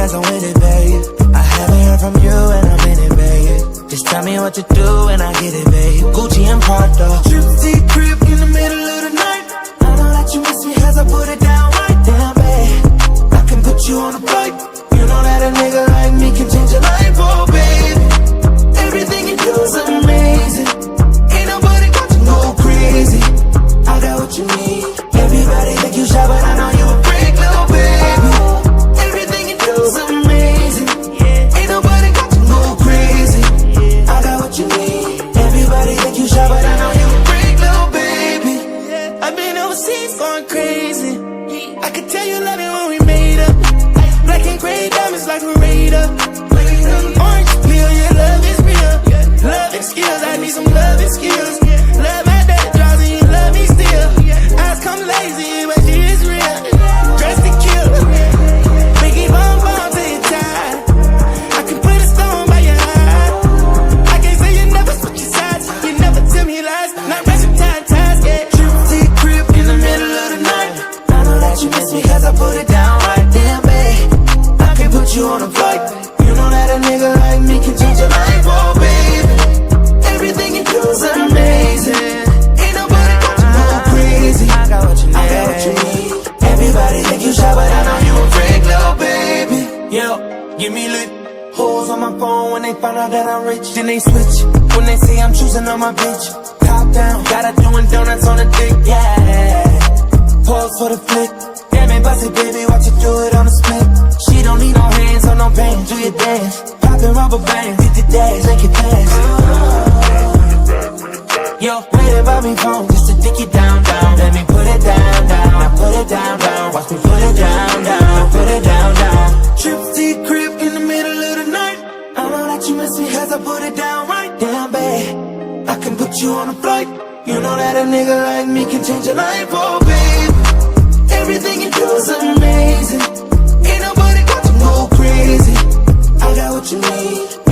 guess I'm with it, babe. I haven't heard from you and I'm in it, babe. Just tell me what to do and I get it, babe. Gucci and Prada, trip to your crib in the middle of the night. I know that you miss me cause I put it down right. Damn, babe, I can put you on a flight. You know that a nigga like me can change your life, oh baby. Everything you do is amazing. Ain't nobody got to go crazy. I got what you need. Everybody think you shy, but I know you a freak, little baby. Everything you do is amazing. Ain't nobody got to go crazy. I got what you need. Everybody think you shy, but I know you a freak, little baby. I've been overseas going crazy. I could tell you love it when we made up. Black and gray diamonds like a radar. Orange peel, your love is real. Love and skills, I need some love and skills. Love my daddy draws and you love me still. Eyes come lazy, but she is real. Dressed to kill. Biggie bomb bomb till you're tired. I can put a stone by your eye. I can't say you never switch your sides. You never tell me lies. Not rushing ties, yeah. Trip to your crib in the middle of the night. I know that you miss me cause I put it down right. Damn, babe, I can put you on a flight. You know that a nigga like me can change your life, oh baby. Everything you do is amazing. Ain't nobody got to go crazy. I got what you need. I got what you need. Everybody think you shy, but I know you a freak, little baby. Yo, give me lit. Hoes on my phone when they find out that I'm rich. Then they switch when they say I'm choosing on my bitch. Top down, got her doing donuts on the dick, yeah. Pause for the flick. Damn it, bust it, baby, watch you do it on the split. She don't need no hands or no pain, do your dance. Poppin' rubber bands, hit the dash, make it pass. Yo, wait about me phone just to dick it down, down. Let me put it down, down. Now put it down, down. Watch me put it down, down. Put it down, down. Trip to your crib in the middle of the night. I know that you miss me cause I put it down right. Damn, babe, I can put you on a flight. You know that a nigga like me can change your life, oh babe. Everything you do is amazing. Ain't nobody got to go crazy. I got what you need.